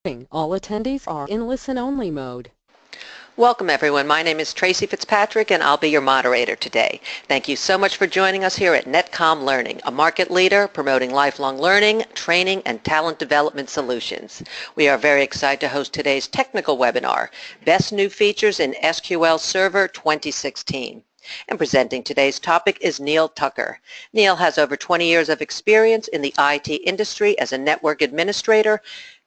All attendees are in listen-only mode. Welcome everyone. My name is Tracy Fitzpatrick and I'll be your moderator today. Thank you so much for joining us here at NetCom Learning, a market leader promoting lifelong learning, training, and talent development solutions. We are very excited to host today's technical webinar, Best New Features in SQL Server 2016. And presenting today's topic is Neil Tucker. Neil has over 20 years of experience in the IT industry as a network administrator,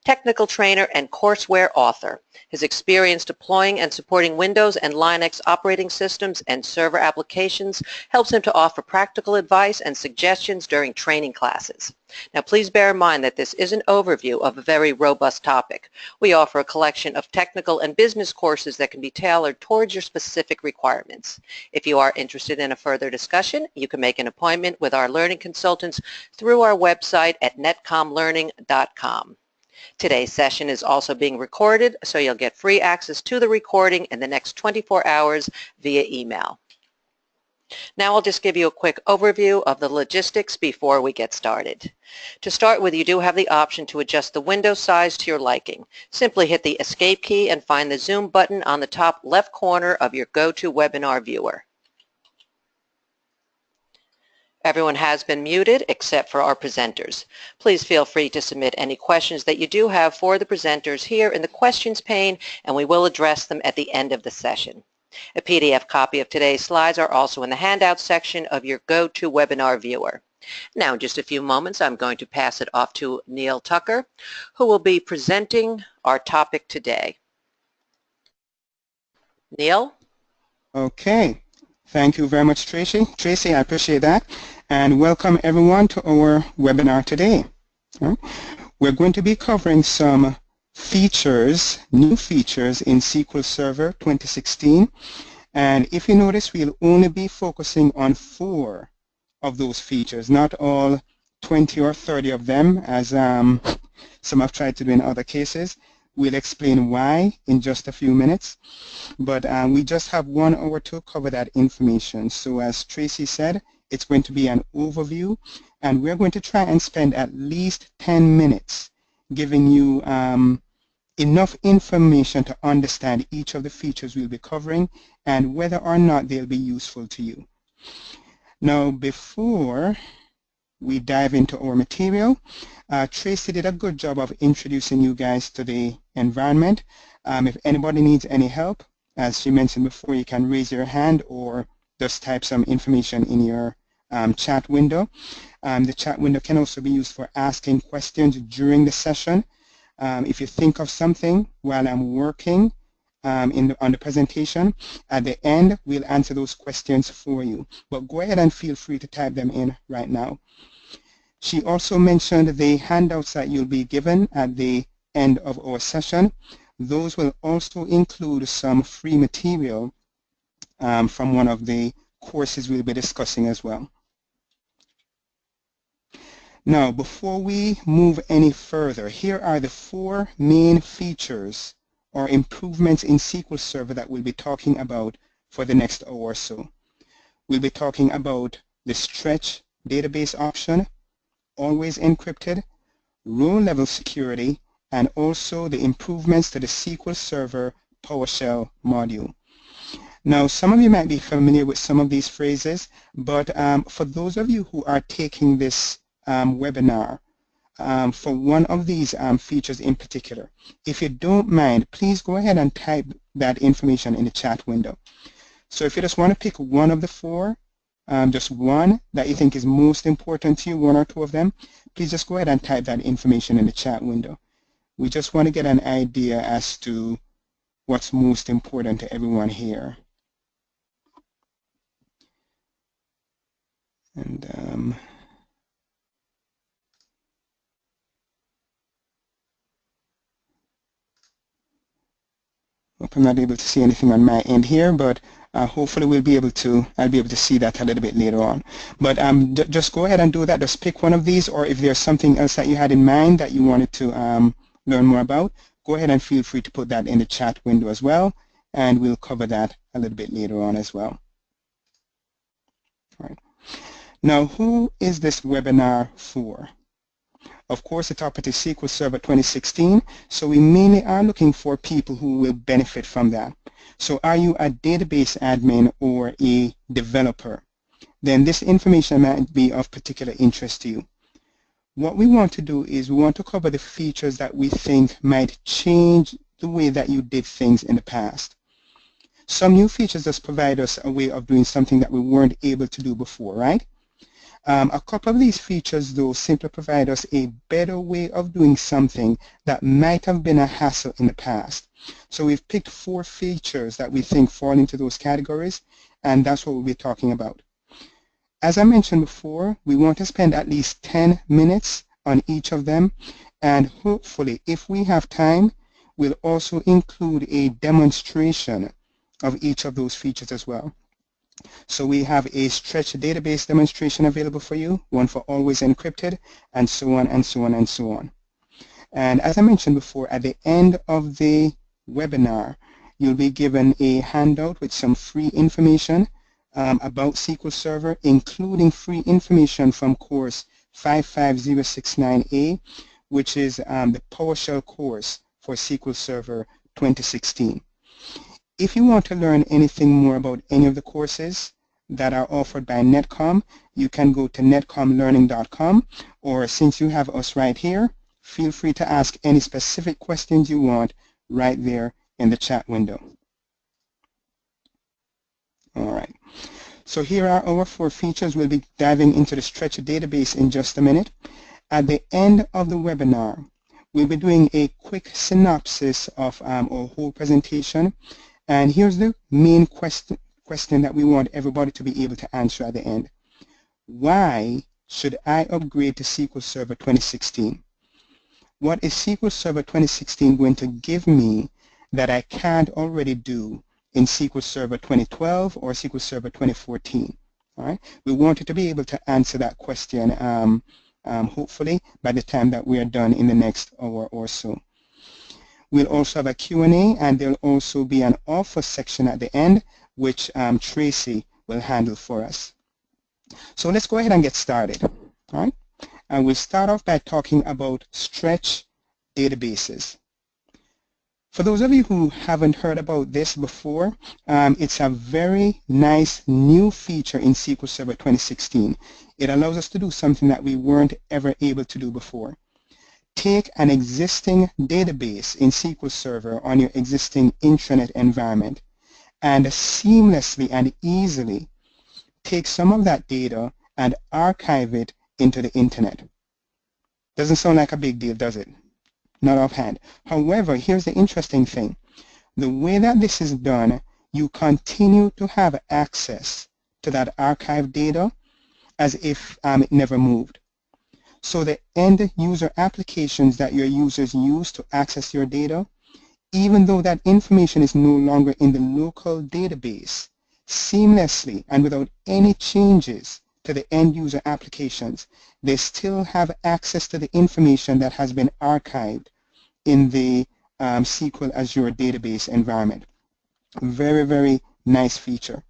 technical trainer, and courseware author. His experience deploying and supporting Windows and Linux operating systems and server applications helps him to offer practical advice and suggestions during training classes. Now please bear in mind that this is an overview of a very robust topic. We offer a collection of technical and business courses that can be tailored towards your specific requirements. If you are interested in a further discussion, you can make an appointment with our learning consultants through our website at netcomlearning.com. Today's session is also being recorded, so you'll get free access to the recording in the next 24 hours via email. Now I'll just give you a quick overview of the logistics before we get started. To start with, you do have the option to adjust the window size to your liking. Simply hit the Escape key and find the Zoom button on the top left corner of your GoToWebinar viewer. Everyone has been muted except for our presenters. Please feel free to submit any questions that you do have for the presenters here in the questions pane, and we will address them at the end of the session. A PDF copy of today's slides are also in the handout section of your GoToWebinar viewer. Now in just a few moments I'm going to pass it off to Neil Tucker, who will be presenting our topic today. Neil? Okay. Thank you very much, Tracy. Tracy, I appreciate that. And welcome everyone to our webinar today. We're going to be covering some features, new features in SQL Server 2016. And if you notice, we'll only be focusing on 4 of those features, not all 20 or 30 of them, as some have tried to do in other cases. We'll explain why in just a few minutes, but we just have 1 hour to cover that information. So as Tracy said, it's going to be an overview, and we're going to try and spend at least 10 minutes giving you enough information to understand each of the features we'll be covering and whether or not they'll be useful to you. Now, before we dive into our material, Tracy did a good job of introducing you guys to the environment. If anybody needs any help, as she mentioned before, you can raise your hand or just type some information in your chat window. The chat window can also be used for asking questions during the session. If you think of something while I'm working on the presentation, at the end we'll answer those questions for you. But go ahead and feel free to type them in right now. She also mentioned the handouts that you'll be given at the end of our session. Those will also include some free material from one of the courses we'll be discussing as well. Now, before we move any further, here are the 4 main features or improvements in SQL Server that we'll be talking about for the next hour or so. We'll be talking about the stretch database option, always encrypted, row-level security, and also the improvements to the SQL Server PowerShell module. Now, some of you might be familiar with some of these phrases, but for those of you who are taking this webinar for one of these features in particular, if you don't mind, please go ahead and type that information in the chat window. So if you just want to pick one of the 4, just one that you think is most important to you, 1 or 2 of them, please just go ahead and type that information in the chat window. We just want to get an idea as to what's most important to everyone here. And hope I'm not able to see anything on my end here, but hopefully I'll be able to see that a little bit later on. But just go ahead and do that. Just pick one of these, or if there's something else that you had in mind that you wanted to learn more about, go ahead and feel free to put that in the chat window as well, and we'll cover that a little bit later on as well. All right. Now, who is this webinar for? Of course, the topic is SQL Server 2016, so we mainly are looking for people who will benefit from that. So are you a database admin or a developer? Then this information might be of particular interest to you. What we want to do is we want to cover the features that we think might change the way that you did things in the past. Some new features just provide us a way of doing something that we weren't able to do before, right? A couple of these features, though, simply provide us a better way of doing something that might have been a hassle in the past. So we've picked 4 features that we think fall into those categories, and that's what we'll be talking about. As I mentioned before, we want to spend at least 10 minutes on each of them, and hopefully, if we have time, we'll also include a demonstration of each of those features as well. So we have a stretch database demonstration available for you, one for always encrypted, and so on and so on and so on. And as I mentioned before, at the end of the webinar, you'll be given a handout with some free information about SQL Server, including free information from course 55069A, which is the PowerShell course for SQL Server 2016. If you want to learn anything more about any of the courses that are offered by NetCom, you can go to netcomlearning.com, or since you have us right here, feel free to ask any specific questions you want right there in the chat window. All right. So here are our 4 features. We'll be diving into the stretch database in just a minute. At the end of the webinar, we'll be doing a quick synopsis of our whole presentation. And here's the main question that we want everybody to be able to answer at the end. Why should I upgrade to SQL Server 2016? What is SQL Server 2016 going to give me that I can't already do in SQL Server 2012 or SQL Server 2014? All right? We wanted to be able to answer that question hopefully by the time that we are done in the next hour or so. We'll also have a Q&A, and there'll also be an offer section at the end, which Tracy will handle for us. So let's go ahead and get started. All right? And we'll start off by talking about stretch databases. For those of you who haven't heard about this before, it's a very nice new feature in SQL Server 2016. It allows us to do something that we weren't ever able to do before. Take an existing database in SQL Server on your existing intranet environment and seamlessly and easily take some of that data and archive it into the internet. Doesn't sound like a big deal, does it? Not offhand. However, here's the interesting thing. The way that this is done, you continue to have access to that archived data as if it never moved. So the end user applications that your users use to access your data, even though that information is no longer in the local database, seamlessly and without any changes to the end user applications, they still have access to the information that has been archived in the SQL Azure database environment. Very, very nice feature.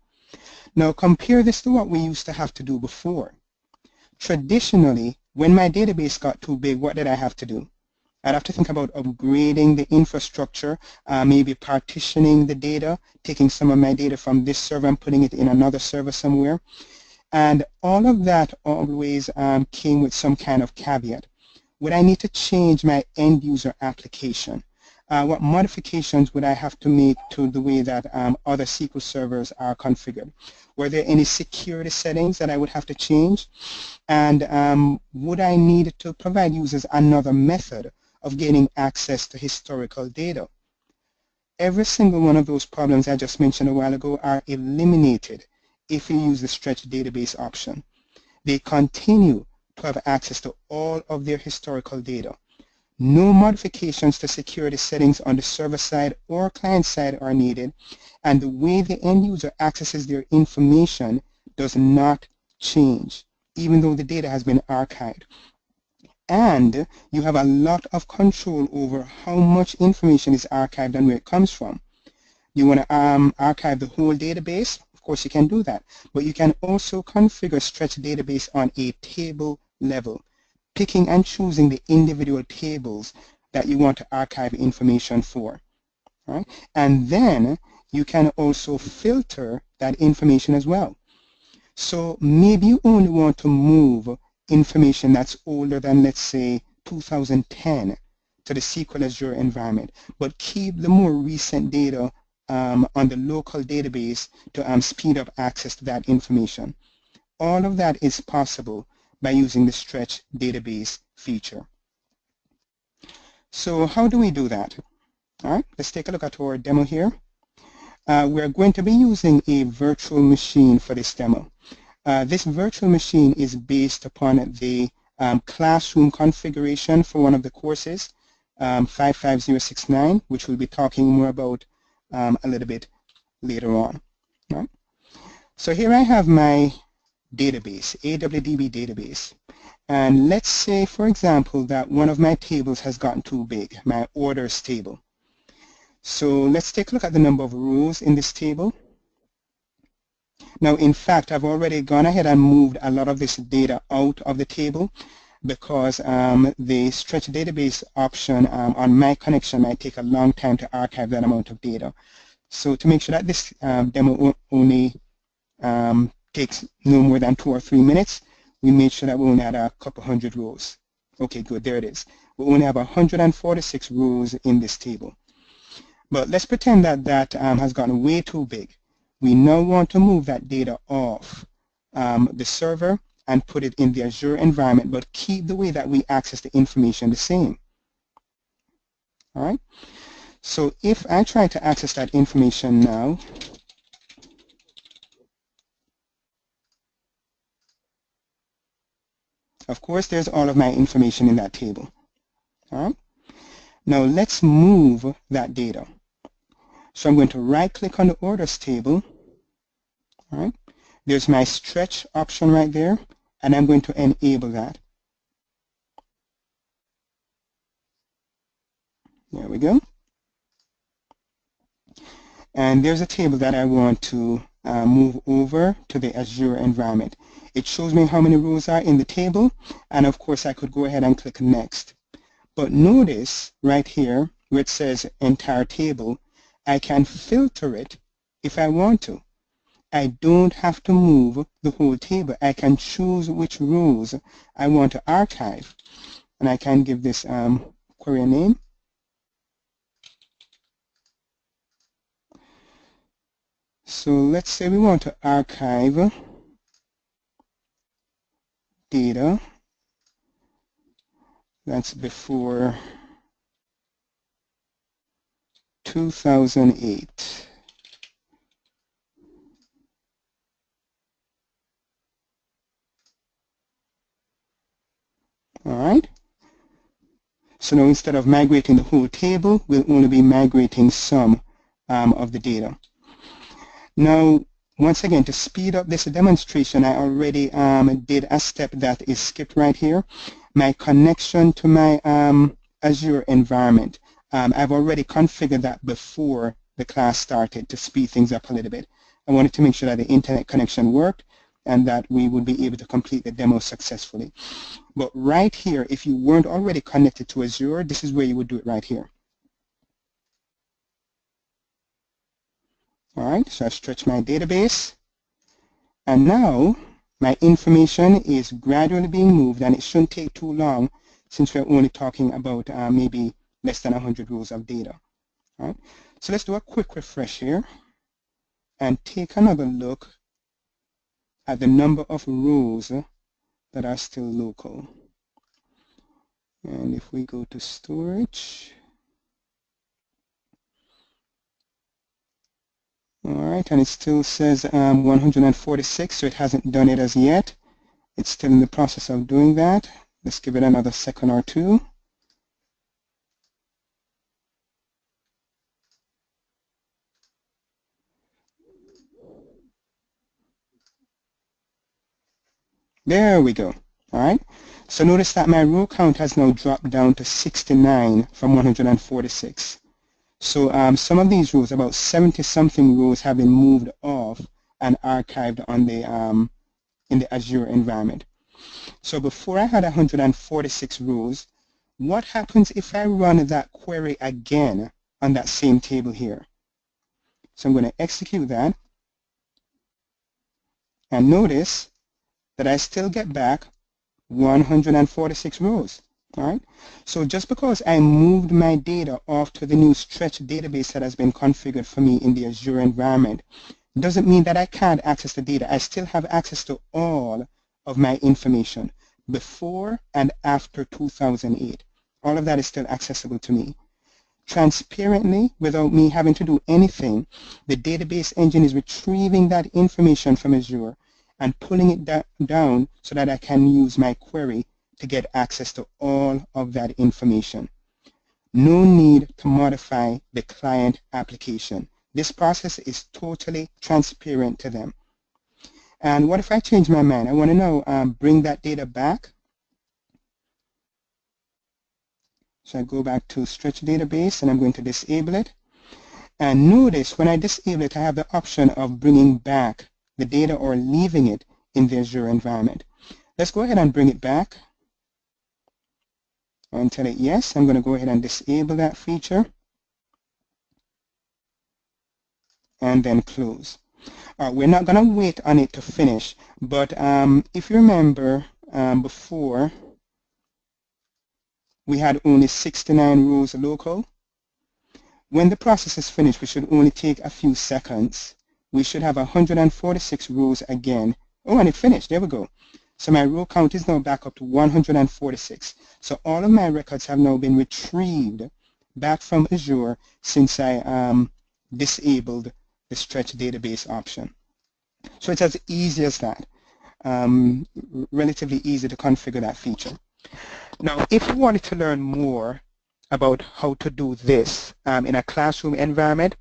Now compare this to what we used to have to do before. Traditionally, when my database got too big, what did I have to do? I'd have to think about upgrading the infrastructure, maybe partitioning the data, taking some of my data from this server and putting it in another server somewhere. And all of that always came with some kind of caveat. Would I need to change my end user application? What modifications would I have to make to the way that other SQL servers are configured? Were there any security settings that I would have to change? And would I need to provide users another method of gaining access to historical data? Every single one of those problems I just mentioned a while ago are eliminated if you use the stretch database option. They continue to have access to all of their historical data. No modifications to security settings on the server side or client side are needed, and the way the end user accesses their information does not change, even though the data has been archived. And you have a lot of control over how much information is archived and where it comes from. You want to archive the whole database? Of course you can do that, but you can also configure stretch database on a table level. picking and choosing the individual tables that you want to archive information for. Right? And then you can also filter that information as well. So maybe you only want to move information that's older than, let's say, 2010 to the SQL Azure environment, but keep the more recent data on the local database to speed up access to that information. All of that is possible by using the stretch database feature. So how do we do that? All right, let's take a look at our demo here. We're going to be using a virtual machine for this demo. This virtual machine is based upon the classroom configuration for one of the courses, 55069, which we'll be talking more about a little bit later on. Right? So here I have my database, AWDB database. And let's say, for example, that one of my tables has gotten too big, my orders table. So let's take a look at the number of rows in this table. Now, in fact, I've already gone ahead and moved a lot of this data out of the table because the stretch database option on my connection might take a long time to archive that amount of data. So to make sure that this demo only takes no more than 2 or 3 minutes, we made sure that we only had a couple hundred rows. Okay, good, there it is. We only have 146 rows in this table. But let's pretend that that has gotten way too big. We now want to move that data off the server and put it in the Azure environment, but keep the way that we access the information the same. All right? So if I try to access that information now, of course, there's all of my information in that table. All right? Now let's move that data. So I'm going to right-click on the orders table. All right? There's my stretch option right there, and I'm going to enable that. There we go. And there's a table that I want to move over to the Azure environment. It shows me how many rows are in the table, and of course I could go ahead and click Next. But notice right here where it says Entire Table, I can filter it if I want to. I don't have to move the whole table. I can choose which rows I want to archive. And I can give this query a name. So let's say we want to archive data that's before 2008. All right. So now instead of migrating the whole table, we'll only be migrating some of the data. Now, once again, to speed up this demonstration, I already did a step that is skipped right here. My connection to my Azure environment. I've already configured that before the class started to speed things up a little bit. I wanted to make sure that the internet connection worked and that we would be able to complete the demo successfully. But right here, if you weren't already connected to Azure, this is where you would do it right here. All right, so I've stretched my database, and now my information is gradually being moved, and it shouldn't take too long since we're only talking about maybe less than 100 rows of data. All right, so let's do a quick refresh here and take another look at the number of rows that are still local. And if we go to storage, all right, and it still says 146, so it hasn't done it as yet. It's still in the process of doing that. Let's give it another second or two. There we go. All right. So notice that my row count has now dropped down to 69 from 146. So some of these rows, about 70-something rows, have been moved off and archived on the in the Azure environment. So before I had 146 rows. What happens if I run that query again on that same table here? So I'm going to execute that. And notice that I still get back 146 rows. All right. So just because I moved my data off to the new stretch database that has been configured for me in the Azure environment doesn't mean that I can't access the data. I still have access to all of my information before and after 2008. All of that is still accessible to me. Transparently, without me having to do anything, the database engine is retrieving that information from Azure and pulling it down so that I can use my query to get access to all of that information. No need to modify the client application. This process is totally transparent to them. And what if I change my mind? I want to now bring that data back. So I go back to stretch database and I'm going to disable it. And notice when I disable it, I have the option of bringing back the data or leaving it in the Azure environment. Let's go ahead and bring it back. And tell it yes. I'm going to go ahead and disable that feature. And then close. We're not going to wait on it to finish, but if you remember before, we had only 69 rows local. When the process is finished, which should only take a few seconds, we should have 146 rows again. Oh, and it finished. There we go. So my row count is now back up to 146. So all of my records have now been retrieved back from Azure since I disabled the stretch database option. So it's as easy as that. Relatively easy to configure that feature. Now, if you wanted to learn more about how to do this in a classroom environment,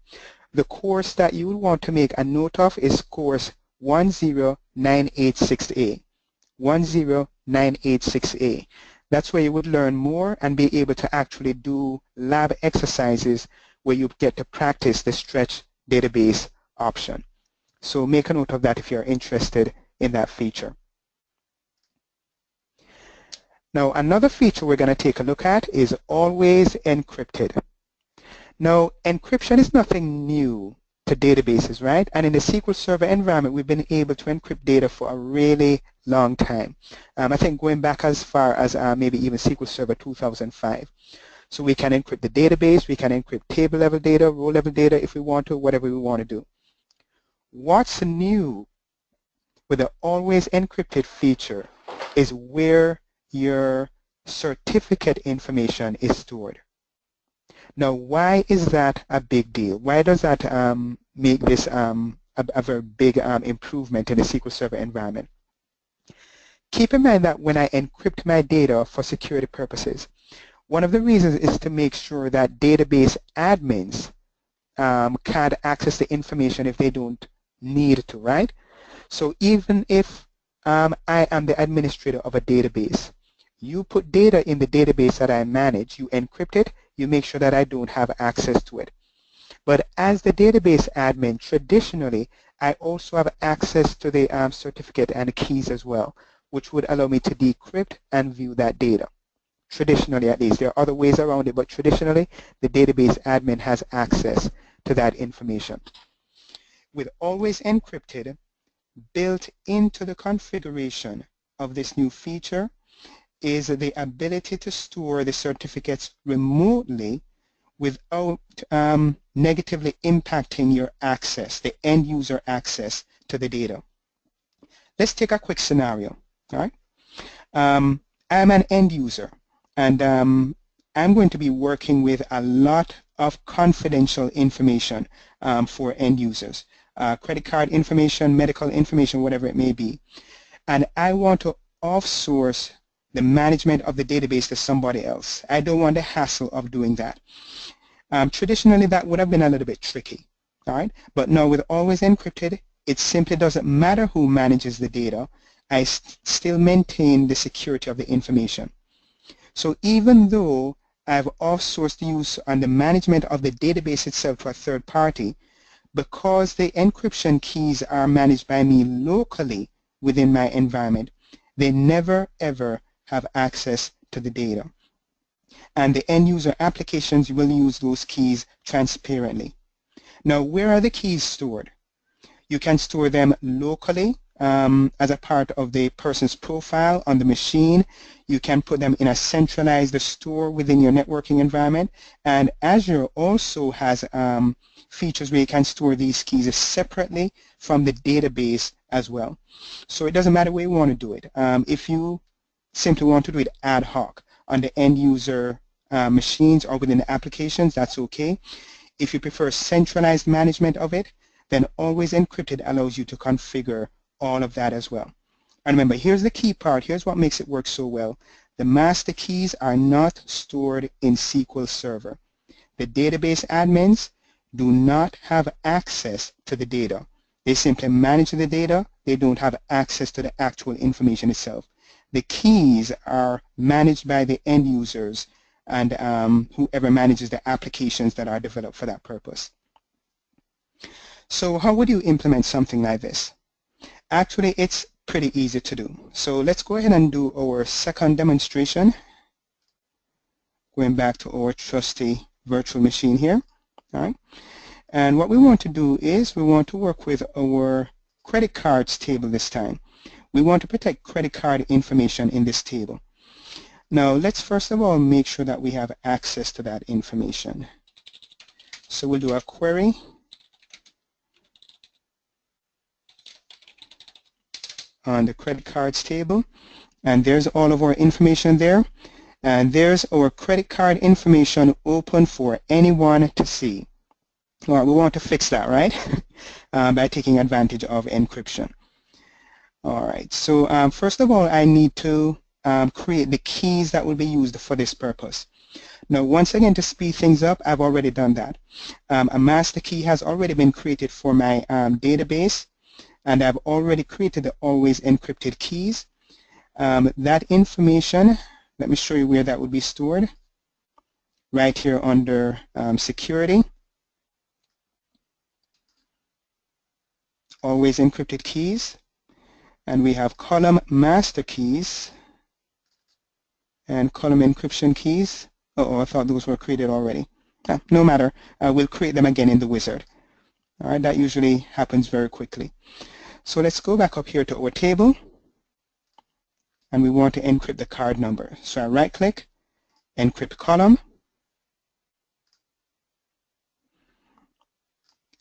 the course that you would want to make a note of is course 10986A. 10986A. That's where you would learn more and be able to actually do lab exercises where you get to practice the stretch database option. So make a note of that if you're interested in that feature. Now, another feature we're going to take a look at is always encrypted. Now, encryption is nothing new to databases, right? And in the SQL Server environment, we've been able to encrypt data for a really long time. I think going back as far as maybe even SQL Server 2005. So we can encrypt the database, we can encrypt table level data, row level data if we want to, whatever we want to do. What's new with the always encrypted feature is where your certificate information is stored. Now, why is that a big deal? Why does that make this a very big improvement in the SQL Server environment? Keep in mind that when I encrypt my data for security purposes, one of the reasons is to make sure that database admins can't access the information if they don't need to, right? So even if I am the administrator of a database, you put data in the database that I manage, you encrypt it, you make sure that I don't have access to it. But as the database admin, traditionally, I also have access to the certificate and keys as well, which would allow me to decrypt and view that data. Traditionally, at least. There are other ways around it, but traditionally, the database admin has access to that information. With always encrypted, built into the configuration of this new feature is the ability to store the certificates remotely without negatively impacting your access, the end user access to the data. Let's take a quick scenario. All right? I'm an end user, and I'm going to be working with a lot of confidential information for end users, credit card information, medical information, whatever it may be. And I want to offsource the management of the database to somebody else. I don't want the hassle of doing that. Traditionally, that would have been a little bit tricky, all right? But now with always encrypted, it simply doesn't matter who manages the data. I still maintain the security of the information. So even though I've offsourced the use and the management of the database itself to a third party, because the encryption keys are managed by me locally within my environment, they never ever have access to the data. And the end user applications will use those keys transparently. Now, where are the keys stored? You can store them locally as a part of the person's profile on the machine. You can put them in a centralized store within your networking environment. And Azure also has features where you can store these keys separately from the database as well. So it doesn't matter where you want to do it. If you simply want to do it ad hoc on the end user machines or within the applications, that's okay. If you prefer centralized management of it, then Always Encrypted allows you to configure all of that as well. And remember, here's the key part. Here's what makes it work so well. The master keys are not stored in SQL Server. The database admins do not have access to the data. They simply manage the data. They don't have access to the actual information itself. The keys are managed by the end users and whoever manages the applications that are developed for that purpose. So how would you implement something like this? Actually, it's pretty easy to do. So let's go ahead and do our second demonstration. Going back to our trusty virtual machine here. All right. And what we want to do is we want to work with our credit cards table this time. We want to protect credit card information in this table. Now, let's first of all make sure that we have access to that information. So we'll do a query on the credit cards table, and there's all of our information there, and there's our credit card information open for anyone to see. All right, we want to fix that, right? By taking advantage of encryption. All right, so first of all, I need to create the keys that will be used for this purpose. Now, once again, to speed things up, I've already done that. A master key has already been created for my database, and I've already created the Always Encrypted keys. That information, let me show you where that would be stored. Right here under Security. Always Encrypted keys. And we have column master keys and column encryption keys. Oh, I thought those were created already. No matter, we'll create them again in the wizard. All right, that usually happens very quickly. So let's go back up here to our table, and we want to encrypt the card number. So I right-click, encrypt column,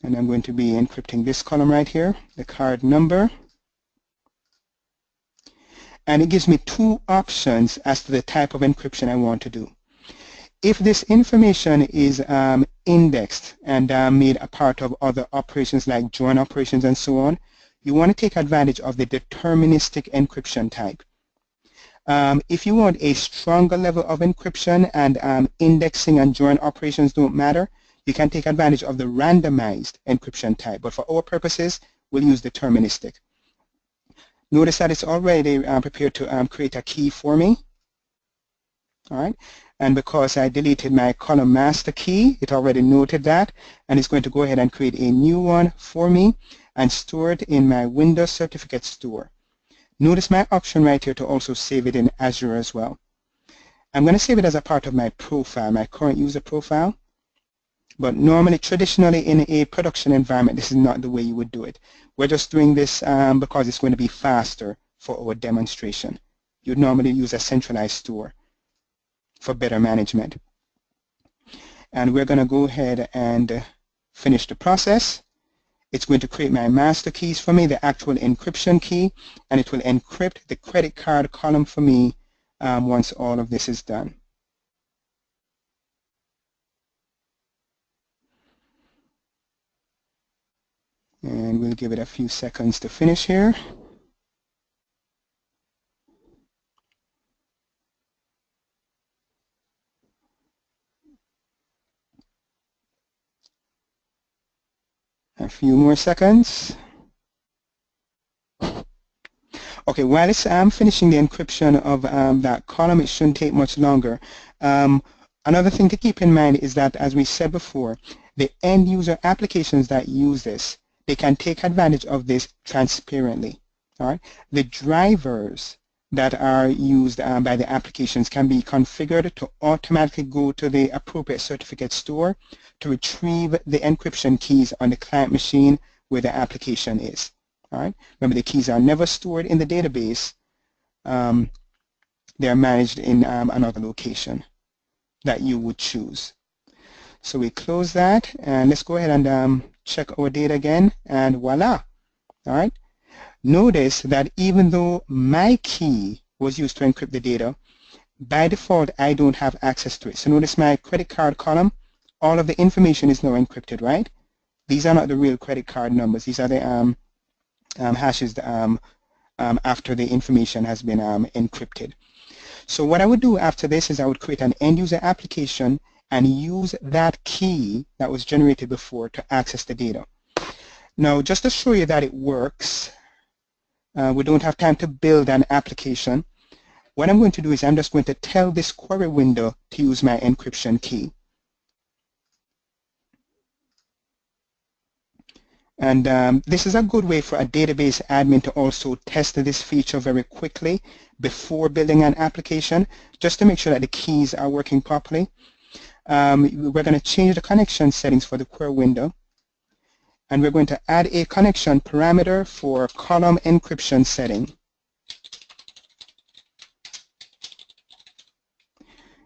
and I'm going to be encrypting this column right here, the card number. And it gives me two options as to the type of encryption I want to do. If this information is indexed and made a part of other operations like join operations and so on, you want to take advantage of the deterministic encryption type. If you want a stronger level of encryption and indexing and join operations don't matter, you can take advantage of the randomized encryption type. But for our purposes, we'll use deterministic. Notice that it's already prepared to create a key for me. All right. And because I deleted my column master key, it already noted that, and it's going to go ahead and create a new one for me and store it in my Windows Certificate Store. Notice my option right here to also save it in Azure as well. I'm going to save it as a part of my profile, my current user profile. But normally, traditionally, in a production environment, this is not the way you would do it. We're just doing this because it's going to be faster for our demonstration. You'd normally use a centralized store for better management. And we're going to go ahead and finish the process. It's going to create my master keys for me, the actual encryption key, and it will encrypt the credit card column for me once all of this is done. And we'll give it a few seconds to finish here. A few more seconds. Okay, while it's finishing the encryption of that column, it shouldn't take much longer. Another thing to keep in mind is that, as we said before, the end user applications that use this, they can take advantage of this transparently. All right? The drivers that are used by the applications can be configured to automatically go to the appropriate certificate store to retrieve the encryption keys on the client machine where the application is. All right. Remember, the keys are never stored in the database. They are managed in another location that you would choose. So we close that, and let's go ahead and check our data again, and voila. All right. Notice that even though my key was used to encrypt the data, by default I don't have access to it. So notice my credit card column, all of the information is now encrypted, right? These are not the real credit card numbers. These are the hashes after the information has been encrypted. So what I would do after this is I would create an end user application and use that key that was generated before to access the data. Now, just to show you that it works, we don't have time to build an application. What I'm going to do is I'm just going to tell this query window to use my encryption key. And this is a good way for a database admin to also test this feature very quickly before building an application, just to make sure that the keys are working properly. We're going to change the connection settings for the query window, and we're going to add a connection parameter for column encryption setting.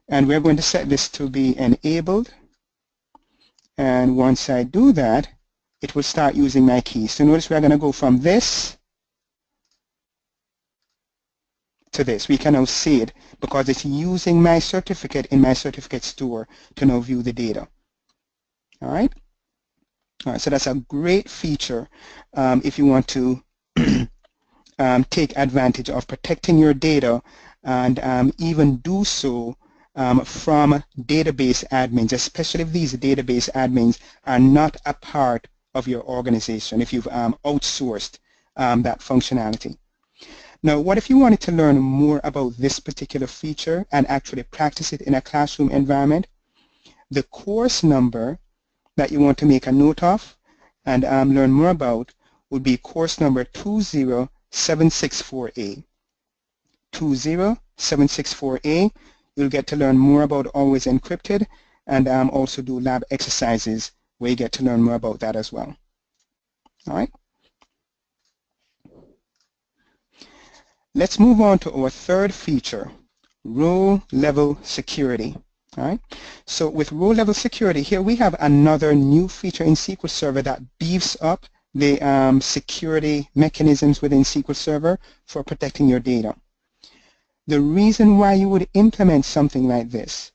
And we're going to set this to be enabled, and once I do that, it will start using my keys. So notice we're going to go from this to this. We can now see it because it's using my certificate in my certificate store to now view the data. All right? All right, so that's a great feature if you want to take advantage of protecting your data and even do so from database admins, especially if these database admins are not a part of your organization, if you've outsourced that functionality. Now, what if you wanted to learn more about this particular feature and actually practice it in a classroom environment? The course number that you want to make a note of and learn more about would be course number 20764A. 20764A. You'll get to learn more about Always Encrypted and also do lab exercises where you get to learn more about that as well. All right. Let's move on to our third feature, row-level security. All right. So with row-level security, here we have another new feature in SQL Server that beefs up the security mechanisms within SQL Server for protecting your data. The reason why you would implement something like this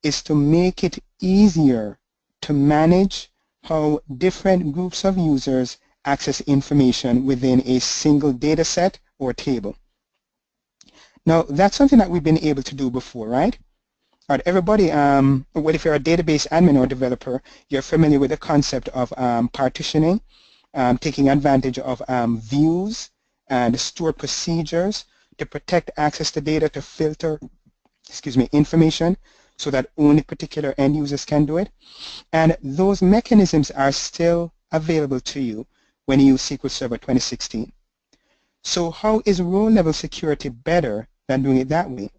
is to make it easier to manage how different groups of users access information within a single data set or table. Now, that's something that we've been able to do before, right? All right, everybody, well, if you're a database admin or developer, you're familiar with the concept of partitioning, taking advantage of views and stored procedures to protect access to data, to filter, information so that only particular end users can do it. And those mechanisms are still available to you when you use SQL Server 2016. So how is row-level security better than doing it that way?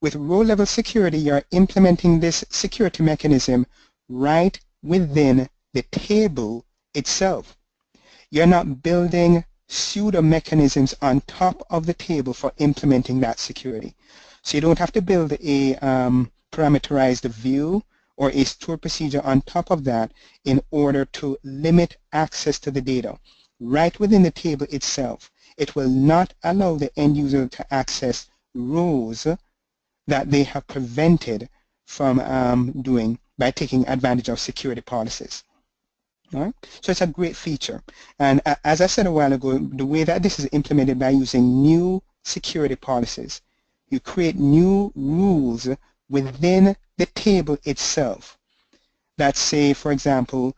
With row-level security, you're implementing this security mechanism right within the table itself. You're not building pseudo mechanisms on top of the table for implementing that security. So you don't have to build a parameterized view or a stored procedure on top of that in order to limit access to the data. Right within the table itself, it will not allow the end user to access rows that they have prevented from doing by taking advantage of security policies. All right? So it's a great feature. And as I said a while ago, the way that this is implemented by using new security policies. You create new rules within the table itself. That say, for example,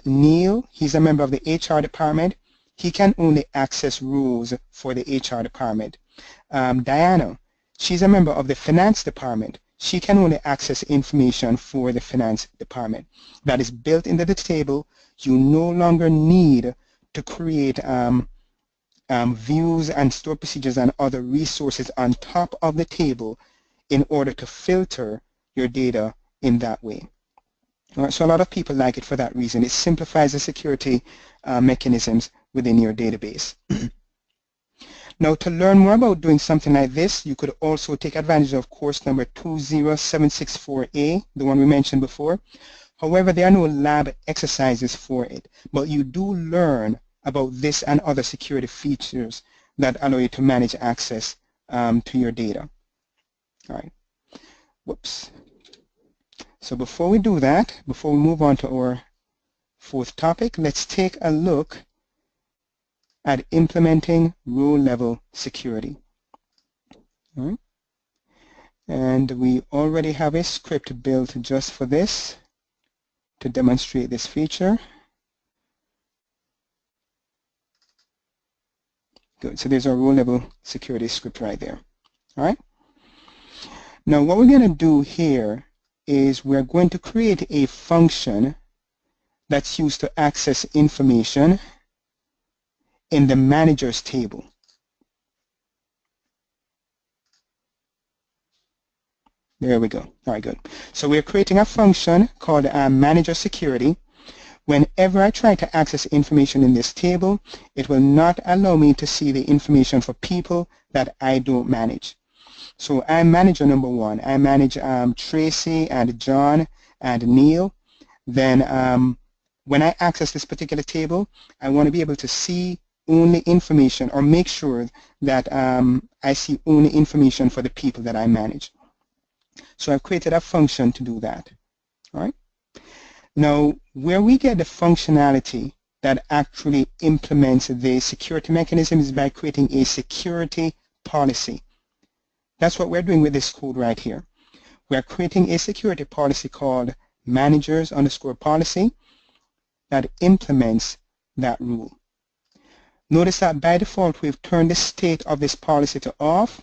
Neil, he's a member of the HR department. He can only access rules for the HR department. Diana, she's a member of the finance department. She can only access information for the finance department. That is built into the table. You no longer need to create views and store procedures and other resources on top of the table in order to filter your data in that way. All right, so a lot of people like it for that reason. It simplifies the security mechanisms within your database. Now, to learn more about doing something like this, you could also take advantage of course number 20764A, the one we mentioned before. However, there are no lab exercises for it, but you do learn about this and other security features that allow you to manage access to your data. All right. Whoops. So before we do that, before we move on to our fourth topic, let's take a look at implementing role-level security. All right. And we already have a script built just for this to demonstrate this feature. Good. So there's our role-level security script right there. All right. Now what we're going to do here is we're going to create a function that's used to access information in the managers table. There we go. All right, good. So we're creating a function called manager security. Whenever I try to access information in this table, it will not allow me to see the information for people that I don't manage. So I'm manager number one. I manage Tracy and John and Neil. Then when I access this particular table, I want to be able to see only information or make sure that I see only information for the people that I manage. So I've created a function to do that. All right. Now, where we get the functionality that actually implements the security mechanism is by creating a security policy. That's what we're doing with this code right here. We're creating a security policy called managers_policy that implements that rule. Notice that by default we've turned the state of this policy to off.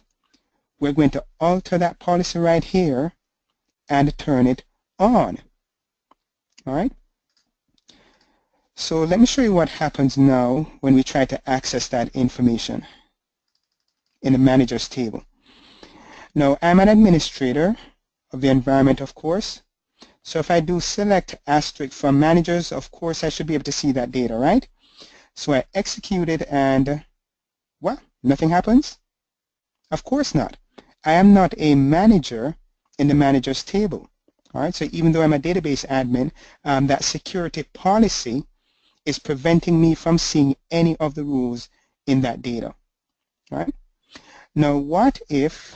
We're going to alter that policy right here and turn it on. All right. So let me show you what happens now when we try to access that information in the managers table. Now, I'm an administrator of the environment, of course. So if I do select asterisk from managers, of course, I should be able to see that data, right? So I execute it and, what? Nothing happens? Of course not. I am not a manager in the managers table. All right, so even though I'm a database admin, that security policy is preventing me from seeing any of the rules in that data. All right. Now, what if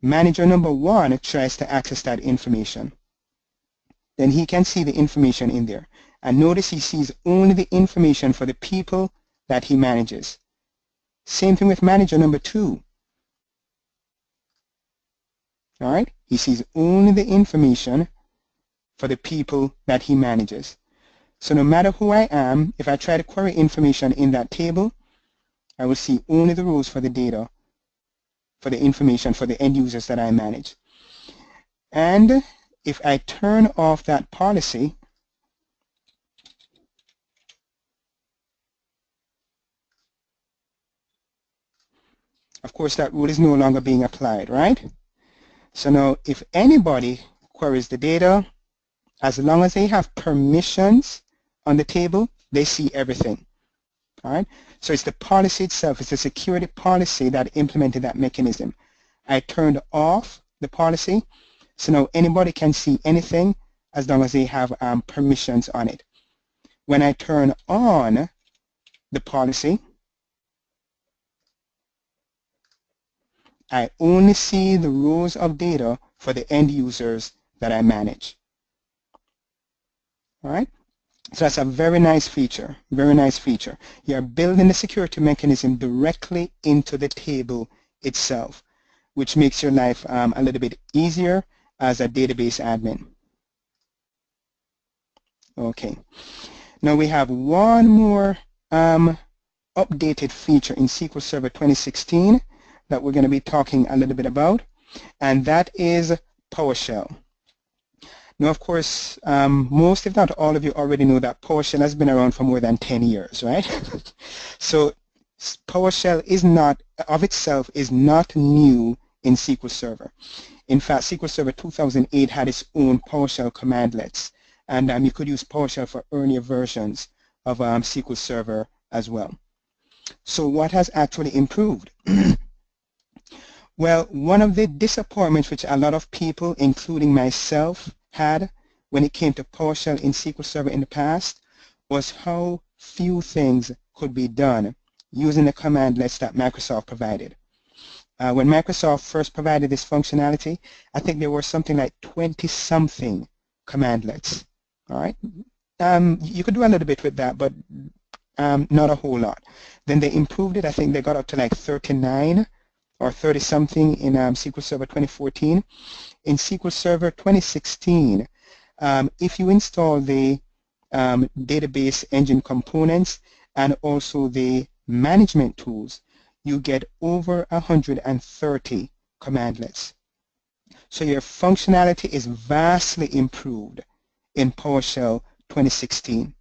manager number one tries to access that information? Then he can see the information in there. And notice he sees only the information for the people that he manages. Same thing with manager number two. All right, he sees only the information for the people that he manages. So no matter who I am, if I try to query information in that table, I will see only the rules for the data, for the information for the end users that I manage. And if I turn off that policy, of course that rule is no longer being applied, right? So now if anybody queries the data, as long as they have permissions on the table, they see everything. All right. So it's the policy itself, it's the security policy that implemented that mechanism. I turned off the policy, so now anybody can see anything as long as they have permissions on it. When I turn on the policy, I only see the rows of data for the end users that I manage. All right. So that's a very nice feature, very nice feature. You're building the security mechanism directly into the table itself, which makes your life a little bit easier as a database admin. Okay. Now we have one more updated feature in SQL Server 2016 that we're going to be talking a little bit about, and that is PowerShell. Now, of course, most, if not all of you already know that PowerShell has been around for more than 10 years, right? So PowerShell is not, of itself, is not new in SQL Server. In fact, SQL Server 2008 had its own PowerShell commandlets, and you could use PowerShell for earlier versions of SQL Server as well. So what has actually improved? Well, one of the disappointments which a lot of people, including myself, had when it came to PowerShell in SQL Server in the past was how few things could be done using the commandlets that Microsoft provided. When Microsoft first provided this functionality, I think there were something like 20-something commandlets. All right, you could do a little bit with that, but not a whole lot. Then they improved it. I think they got up to like 39 or 30-something in SQL Server 2014. In SQL Server 2016, if you install the database engine components and also the management tools, you get over 130 commandlets. So your functionality is vastly improved in PowerShell 2016.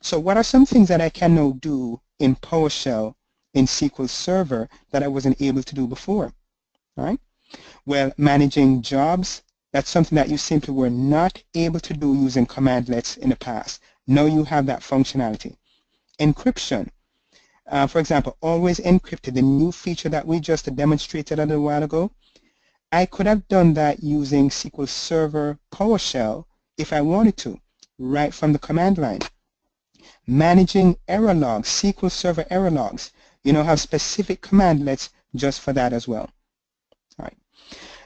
So what are some things that I can now do in PowerShell in SQL Server that I wasn't able to do before? All right. Well, managing jobs, that's something that you simply were not able to do using commandlets in the past. Now you have that functionality. Encryption. For example, always encrypted, the new feature that we just demonstrated a little while ago. I could have done that using SQL Server PowerShell if I wanted to, right from the command line. Managing error logs, SQL Server error logs. You know, have specific commandlets just for that as well. All right.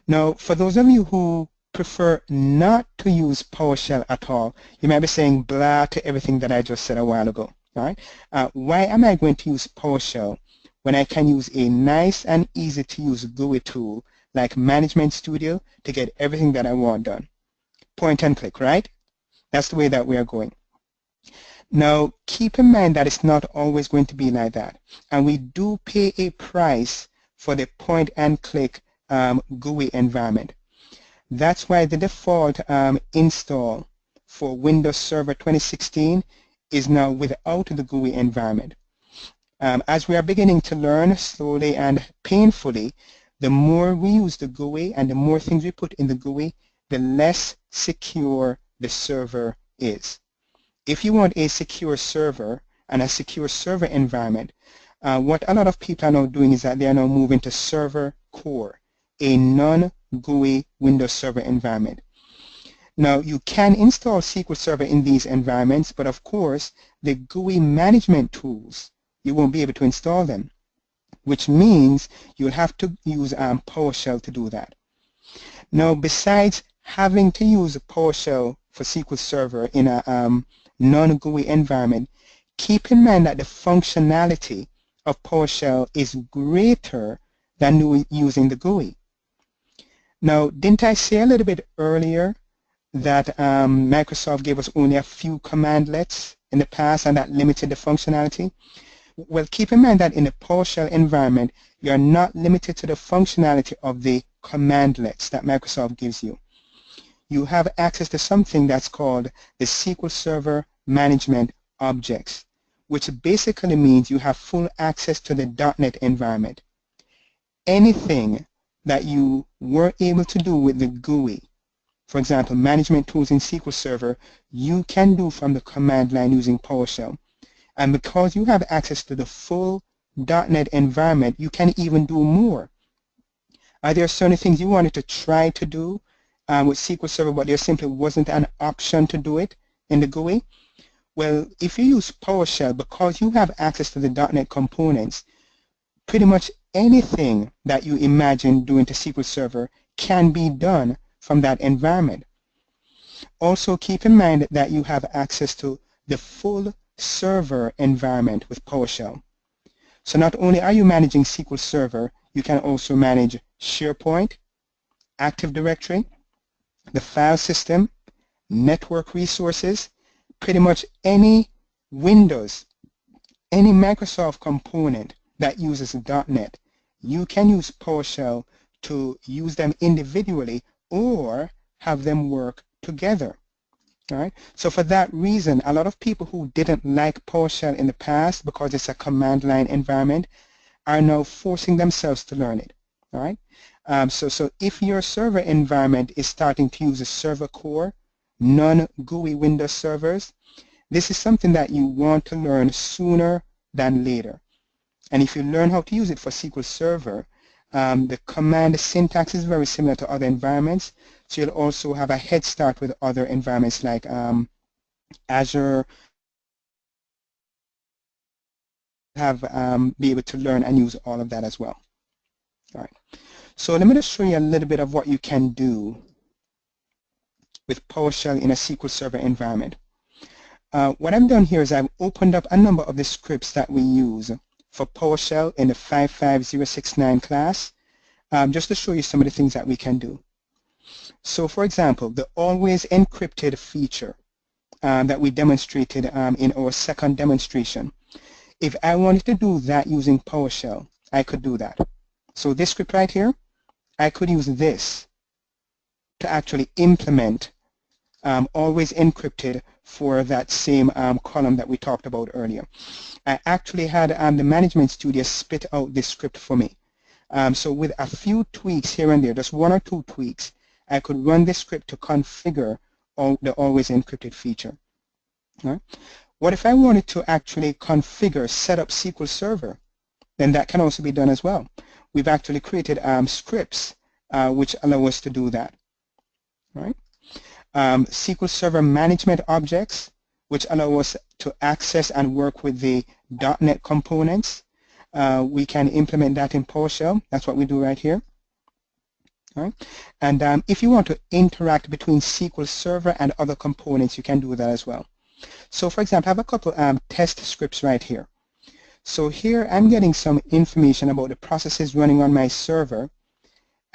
Now, for those of you who prefer not to use PowerShell at all, you might be saying blah to everything that I just said a while ago. All right. Why am I going to use PowerShell when I can use a nice and easy to use GUI tool like Management Studio to get everything that I want done? Point and click, right? That's the way that we are going. Now, keep in mind that it's not always going to be like that. And we do pay a price for the point and click GUI environment. That's why the default install for Windows Server 2016 is now without the GUI environment. As we are beginning to learn slowly and painfully, the more we use the GUI and the more things we put in the GUI, the less secure the server is. If you want a secure server and a secure server environment, what a lot of people are now doing is that they are now moving to Server Core, a non-GUI Windows Server environment. Now, you can install SQL Server in these environments, but of course, the GUI management tools, you won't be able to install them, which means you'll have to use PowerShell to do that. Now, besides having to use PowerShell for SQL Server in a non-GUI environment, keep in mind that the functionality of PowerShell is greater than using the GUI. Now, didn't I say a little bit earlier that Microsoft gave us only a few commandlets in the past and that limited the functionality? Well, keep in mind that in the PowerShell environment, you're not limited to the functionality of the commandlets that Microsoft gives you. You have access to something that's called the SQL Server Management Objects, which basically means you have full access to the .NET environment. Anything that you were able to do with the GUI, for example, management tools in SQL Server, you can do from the command line using PowerShell. And because you have access to the full .NET environment, you can even do more. Are there certain things you wanted to try to do with SQL Server, but there simply wasn't an option to do it in the GUI? Well, if you use PowerShell, because you have access to the .NET components, pretty much anything that you imagine doing to SQL Server can be done from that environment. Also, keep in mind that you have access to the full server environment with PowerShell. So not only are you managing SQL Server, you can also manage SharePoint, Active Directory, the file system, network resources, pretty much any Windows, any Microsoft component that uses .NET. You can use PowerShell to use them individually or have them work together. All right. So for that reason, a lot of people who didn't like PowerShell in the past because it's a command line environment are now forcing themselves to learn it. All right. So if your server environment is starting to use a server core, non-GUI Windows servers, this is something that you want to learn sooner than later. And if you learn how to use it for SQL Server, the command syntax is very similar to other environments, so you'll also have a head start with other environments like Azure, be able to learn and use all of that as well. All right. So let me just show you a little bit of what you can do with PowerShell in a SQL Server environment. What I've done here is I've opened up a number of the scripts that we use for PowerShell in the 55069 class, just to show you some of the things that we can do. So for example, the always encrypted feature that we demonstrated in our second demonstration. If I wanted to do that using PowerShell, I could do that. So this script right here, I could use this to actually implement always encrypted for that same column that we talked about earlier. I actually had the management studio spit out this script for me. So with a few tweaks here and there, just one or two tweaks, I could run this script to configure the always encrypted feature. Right? What if I wanted to actually configure, set up SQL Server? Then that can also be done as well. We've actually created scripts which allow us to do that. Right? SQL Server management objects, which allow us to access and work with the .NET components. We can implement that in PowerShell. That's what we do right here. All right? And if you want to interact between SQL Server and other components, you can do that as well. So for example, I have a couple test scripts right here. So here I'm getting some information about the processes running on my server.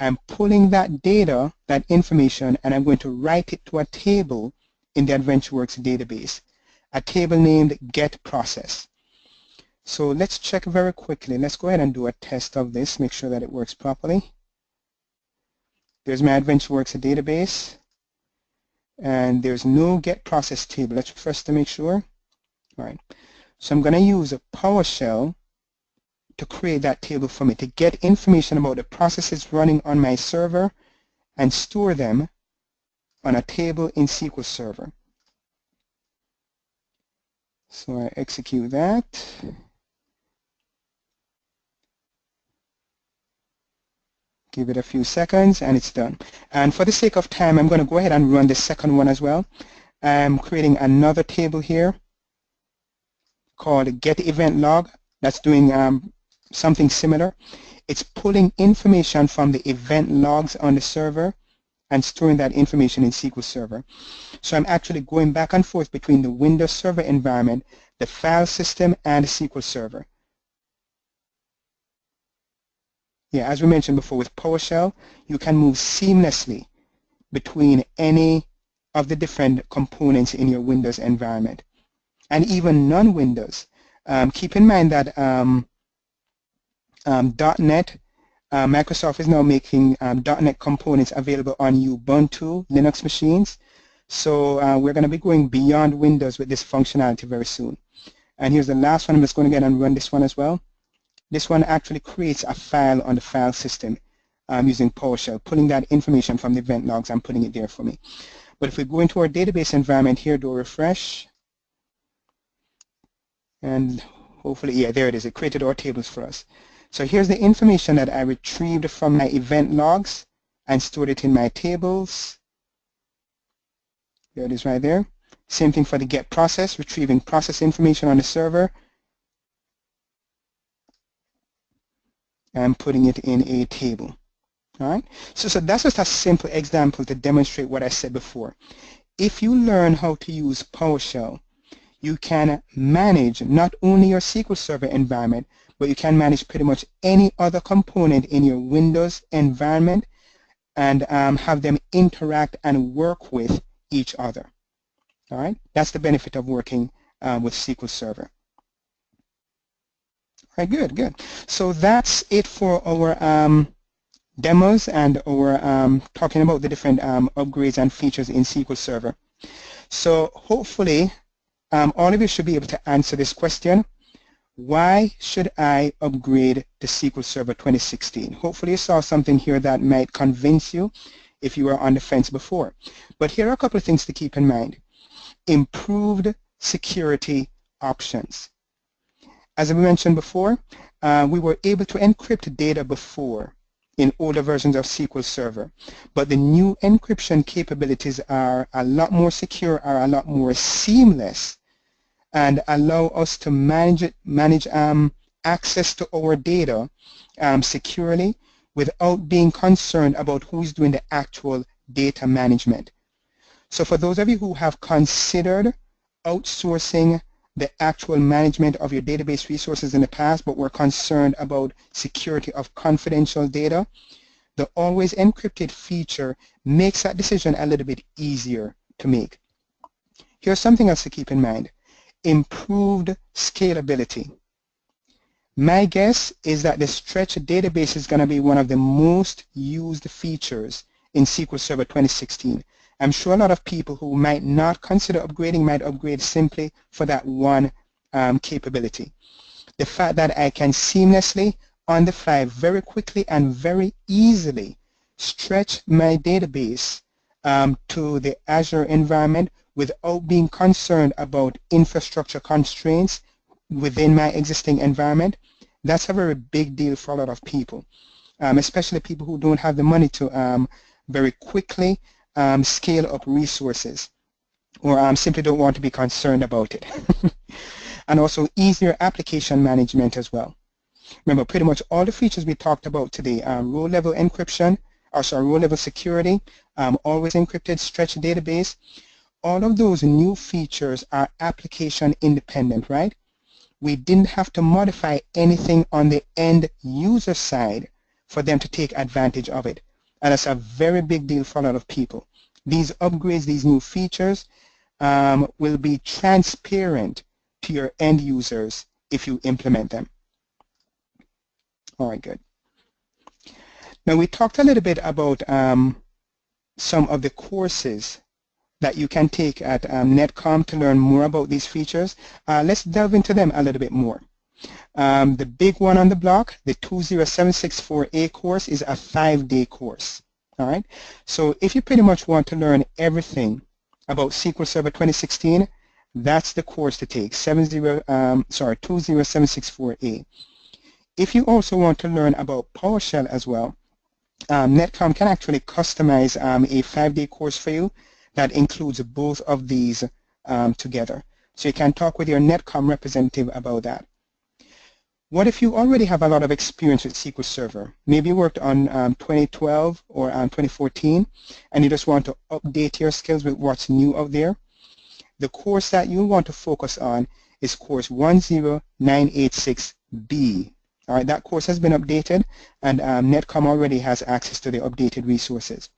I'm pulling that data, that information, and I'm going to write it to a table in the AdventureWorks database, a table named get process. So let's check very quickly. Let's go ahead and do a test of this, make sure that it works properly. There's my AdventureWorks database, and there's no get process table. Let's first to make sure. All right. So I'm going to use a PowerShell to create that table for me, to get information about the processes running on my server and store them on a table in SQL Server. So I execute that. Give it a few seconds and it's done. And for the sake of time, I'm going to go ahead and run the second one as well. I'm creating another table here called get event log. That's doing something similar. It's pulling information from the event logs on the server and storing that information in SQL Server. So I'm actually going back and forth between the Windows Server environment, the file system, and the SQL Server. Yeah, as we mentioned before, with PowerShell, you can move seamlessly between any of the different components in your Windows environment, and even non-Windows. Keep in mind that .NET, Microsoft is now making .NET components available on Ubuntu Linux machines. So we're going to be going beyond Windows with this functionality very soon. And here's the last one. I'm just going to get and run this one as well. This one actually creates a file on the file system using PowerShell, pulling that information from the event logs and putting it there for me. But if we go into our database environment here, do a refresh. And hopefully, yeah, there it is. It created our tables for us. So here's the information that I retrieved from my event logs and stored it in my tables. There it is right there. Same thing for the get process, retrieving process information on the server and putting it in a table. All right. So that's just a simple example to demonstrate what I said before. If you learn how to use PowerShell, you can manage not only your SQL Server environment, but you can manage pretty much any other component in your Windows environment and have them interact and work with each other. All right, that's the benefit of working with SQL Server. All right, good. So that's it for our demos and our talking about the different upgrades and features in SQL Server. So hopefully all of you should be able to answer this question. Why should I upgrade to SQL Server 2016? Hopefully you saw something here that might convince you if you were on the fence before. But here are a couple of things to keep in mind. Improved security options. As we mentioned before, we were able to encrypt data before in older versions of SQL Server, but the new encryption capabilities are a lot more secure, are a lot more seamless, and allow us to manage access to our data securely without being concerned about who's doing the actual data management. So for those of you who have considered outsourcing the actual management of your database resources in the past, but were concerned about security of confidential data, the always encrypted feature makes that decision a little bit easier to make. Here's something else to keep in mind. Improved scalability. My guess is that the stretch database is going to be one of the most used features in SQL Server 2016. I'm sure a lot of people who might not consider upgrading might upgrade simply for that one capability. The fact that I can seamlessly, on the fly, very quickly and very easily stretch my database to the Azure environment without being concerned about infrastructure constraints within my existing environment, that's a very big deal for a lot of people, especially people who don't have the money to very quickly scale up resources, or simply don't want to be concerned about it. And also easier application management as well. Remember, pretty much all the features we talked about today, row-level encryption, row-level security, always encrypted, stretch database, all of those new features are application independent, right? We didn't have to modify anything on the end user side for them to take advantage of it. And that's a very big deal for a lot of people. These upgrades, these new features will be transparent to your end users if you implement them. All right, good. Now we talked a little bit about some of the courses that you can take at NetCom to learn more about these features. Let's delve into them a little bit more. The big one on the block, the 20764A course, is a 5-day course. All right. So if you pretty much want to learn everything about SQL Server 2016, that's the course to take, 20764A. If you also want to learn about PowerShell as well, NetCom can actually customize a 5-day course for you that includes both of these together. So you can talk with your NetCom representative about that. What if you already have a lot of experience with SQL Server? Maybe you worked on 2012 or 2014 and you just want to update your skills with what's new out there. The course that you want to focus on is course 10986B. All right, that course has been updated and NetCom already has access to the updated resources.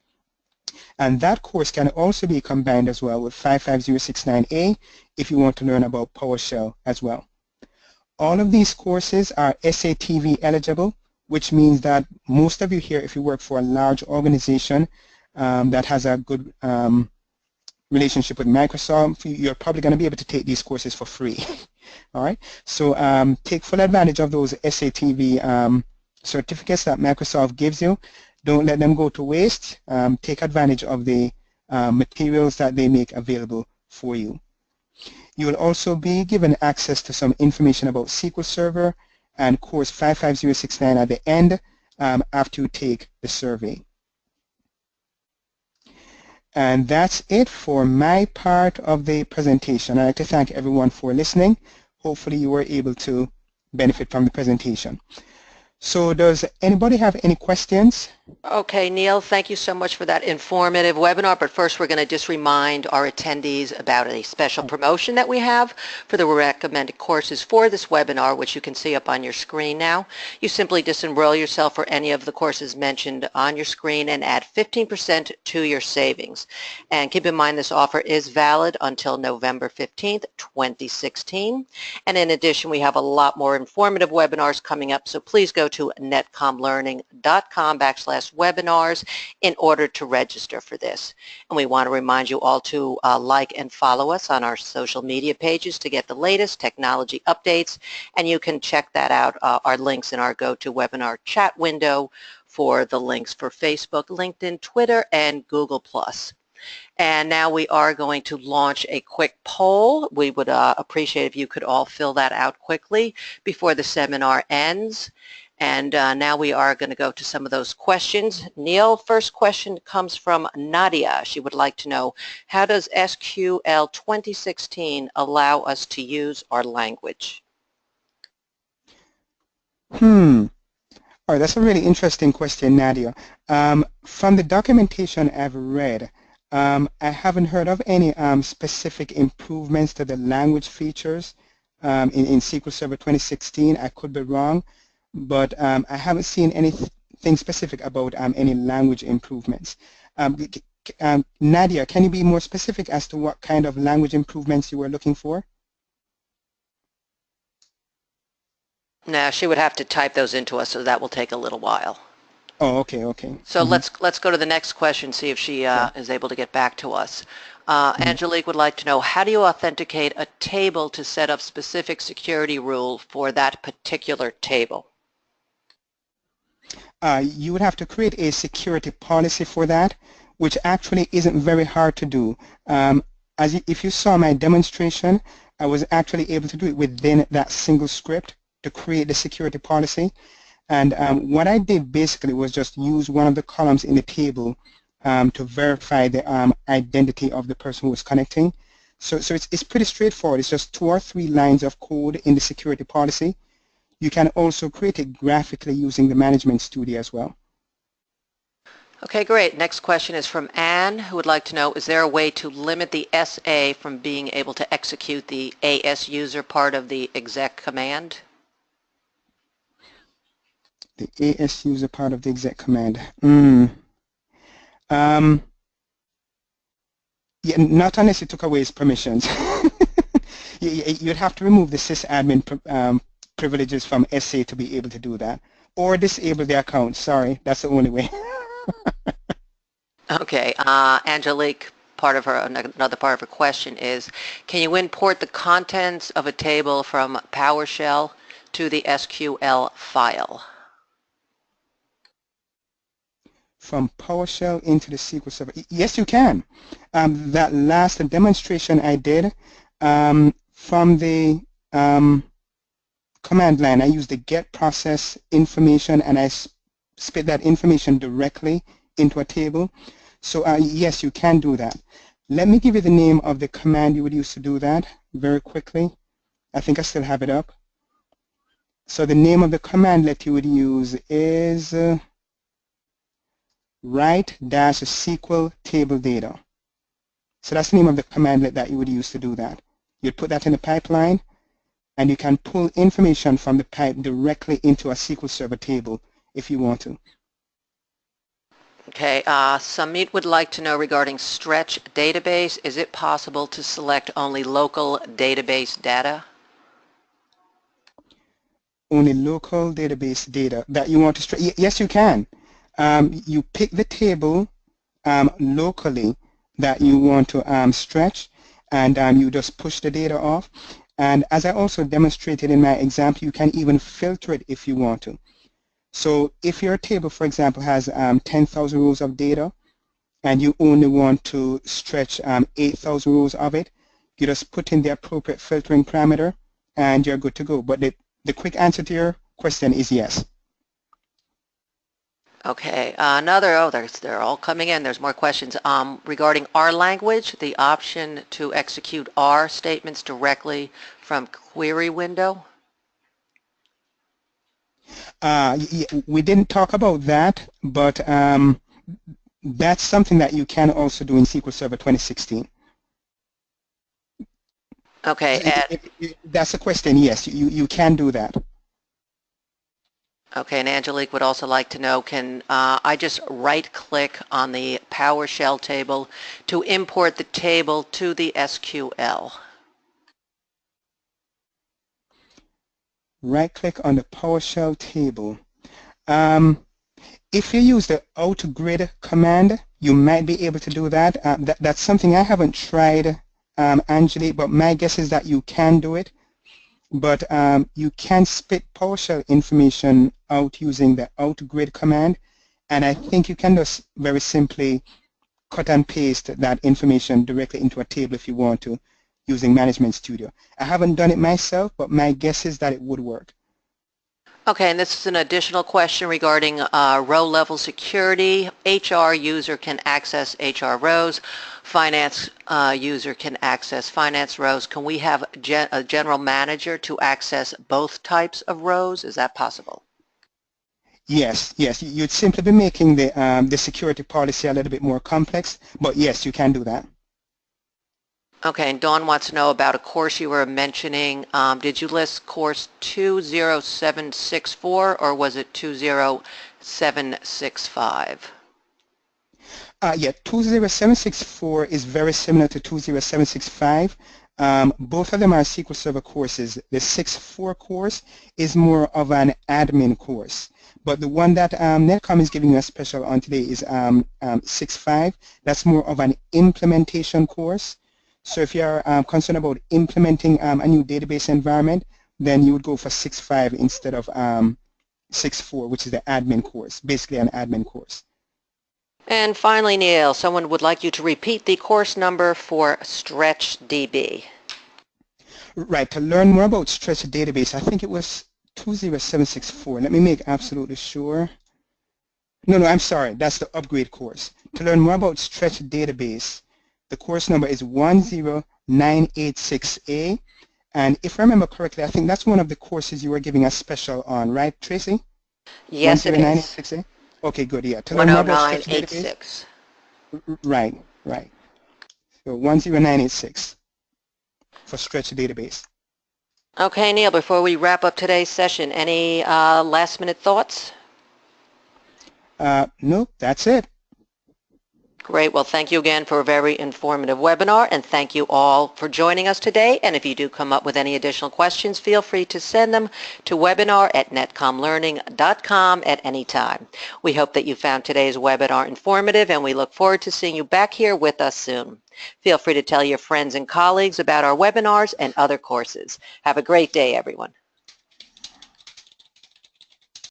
And that course can also be combined as well with 55069A if you want to learn about PowerShell as well. All of these courses are SATV eligible, which means that most of you here, if you work for a large organization that has a good relationship with Microsoft, you're probably going to be able to take these courses for free. All right, so take full advantage of those SATV certificates that Microsoft gives you. Don't let them go to waste. Take advantage of the materials that they make available for you. You will also be given access to some information about SQL Server and course 55069 at the end after you take the survey. And that's it for my part of the presentation. I'd like to thank everyone for listening. Hopefully you were able to benefit from the presentation. So does anybody have any questions? Okay, Neil, thank you so much for that informative webinar. But first, we're going to just remind our attendees about a special promotion that we have for the recommended courses for this webinar, which you can see up on your screen now. You simply disenroll yourself for any of the courses mentioned on your screen and add 15% to your savings. And keep in mind this offer is valid until November 15th, 2016. And in addition, we have a lot more informative webinars coming up, so please go to netcomlearning.com/ access webinars in order to register for this. And we want to remind you all to like and follow us on our social media pages to get the latest technology updates, and you can check that out, our links in our GoToWebinar chat window for the links for Facebook, LinkedIn, Twitter, and Google+. And now we are going to launch a quick poll. We would appreciate if you could all fill that out quickly before the seminar ends. And now we are going to go to some of those questions. Neil, first question comes from Nadia. She would like to know, how does SQL 2016 allow us to use our language? Oh, that's a really interesting question, Nadia. From the documentation I've read, I haven't heard of any specific improvements to the language features in SQL Server 2016. I could be wrong, but I haven't seen anything specific about any language improvements. Nadia, can you be more specific as to what kind of language improvements you were looking for? Now, she would have to type those into us, so that will take a little while. Oh, okay, okay. So let's go to the next question, see if she is able to get back to us. Angelique would like to know, how do you authenticate a table to set up specific security rule for that particular table? You would have to create a security policy for that, which actually isn't very hard to do. If you saw my demonstration, I was actually able to do it within that single script to create the security policy. And what I did basically was just use one of the columns in the table to verify the identity of the person who was connecting. So it's pretty straightforward. It's just 2 or 3 lines of code in the security policy. You can also create it graphically using the Management Studio as well. Okay, great. Next question is from Anne, who would like to know, is there a way to limit the SA from being able to execute the AS user part of the exec command? The AS user part of the exec command. Yeah, not unless you took away his permissions. You'd have to remove the sysadmin privileges from SA to be able to do that, or disable the account. Sorry, that's the only way. Okay, Angelique, another part of her question is, can you import the contents of a table from PowerShell to the SQL file? From PowerShell into the SQL Server? Yes, you can. That last demonstration I did from the command line, I used the get process information and I spit that information directly into a table. So yes, you can do that. Let me give you the name of the command you would use to do that very quickly. I think I still have it up. So the name of the command that you would use is write-SQL table data. So that's the name of the command that you would use to do that. You'd put that in the pipeline, and you can pull information from the pipe directly into a SQL Server table if you want to. Okay, Samit would like to know regarding stretch database, is it possible to select only local database data? Only local database data that you want to stretch? Yes, you can. You pick the table locally that you want to stretch, and you just push the data off. And as I also demonstrated in my example, you can even filter it if you want to. So if your table, for example, has 10,000 rows of data, and you only want to stretch 8,000 rows of it, you just put in the appropriate filtering parameter, and you're good to go. But the quick answer to your question is yes. Okay, they're all coming in. There's more questions. Regarding R language, the option to execute R statements directly from query window? We didn't talk about that, but that's something that you can also do in SQL Server 2016. Okay. That's a question, yes, you can do that. Okay, and Angelique would also like to know, can I just right-click on the PowerShell table to import the table to the SQL? Right-click on the PowerShell table. If you use the outgrid command, you might be able to do that. That's something I haven't tried, Angeli, but my guess is that you can do it. But you can spit PowerShell information out using the outgrid command, and I think you can just very simply cut and paste that information directly into a table if you want to, using Management Studio. I haven't done it myself, but my guess is that it would work. Okay, and this is an additional question regarding row-level security. HR user can access HR rows. Finance user can access finance rows. Can we have a general manager to access both types of rows? Is that possible? Yes, yes. You'd simply be making the security policy a little bit more complex, but yes, you can do that. Okay, and Dawn wants to know about a course you were mentioning. Did you list course 20764 or was it 20765? Yeah, 20764 is very similar to 20765. Both of them are SQL Server courses. The 64 course is more of an admin course. But the one that NetCom is giving you a special on today is 65. That's more of an implementation course. So if you're concerned about implementing a new database environment, then you would go for 6.5 instead of 6.4, which is the admin course, basically an admin course. And finally, Neil, someone would like you to repeat the course number for StretchDB. Right, to learn more about Stretch Database, I think it was 20764. Let me make absolutely sure. No, I'm sorry, that's the upgrade course. To learn more about Stretch Database, the course number is 10986A, and if I remember correctly, I think that's one of the courses you were giving a special on, right, Tracy? Yes, it is. 10986A? Okay, good, yeah. To learn more about Stretch Database. Right. So 10986 for Stretch Database. Okay, Neil, before we wrap up today's session, any last-minute thoughts? Nope, that's it. Great. Well, thank you again for a very informative webinar, and thank you all for joining us today. And if you do come up with any additional questions, feel free to send them to webinar@netcomlearning.com at any time. We hope that you found today's webinar informative, and we look forward to seeing you back here with us soon. Feel free to tell your friends and colleagues about our webinars and other courses. Have a great day, everyone.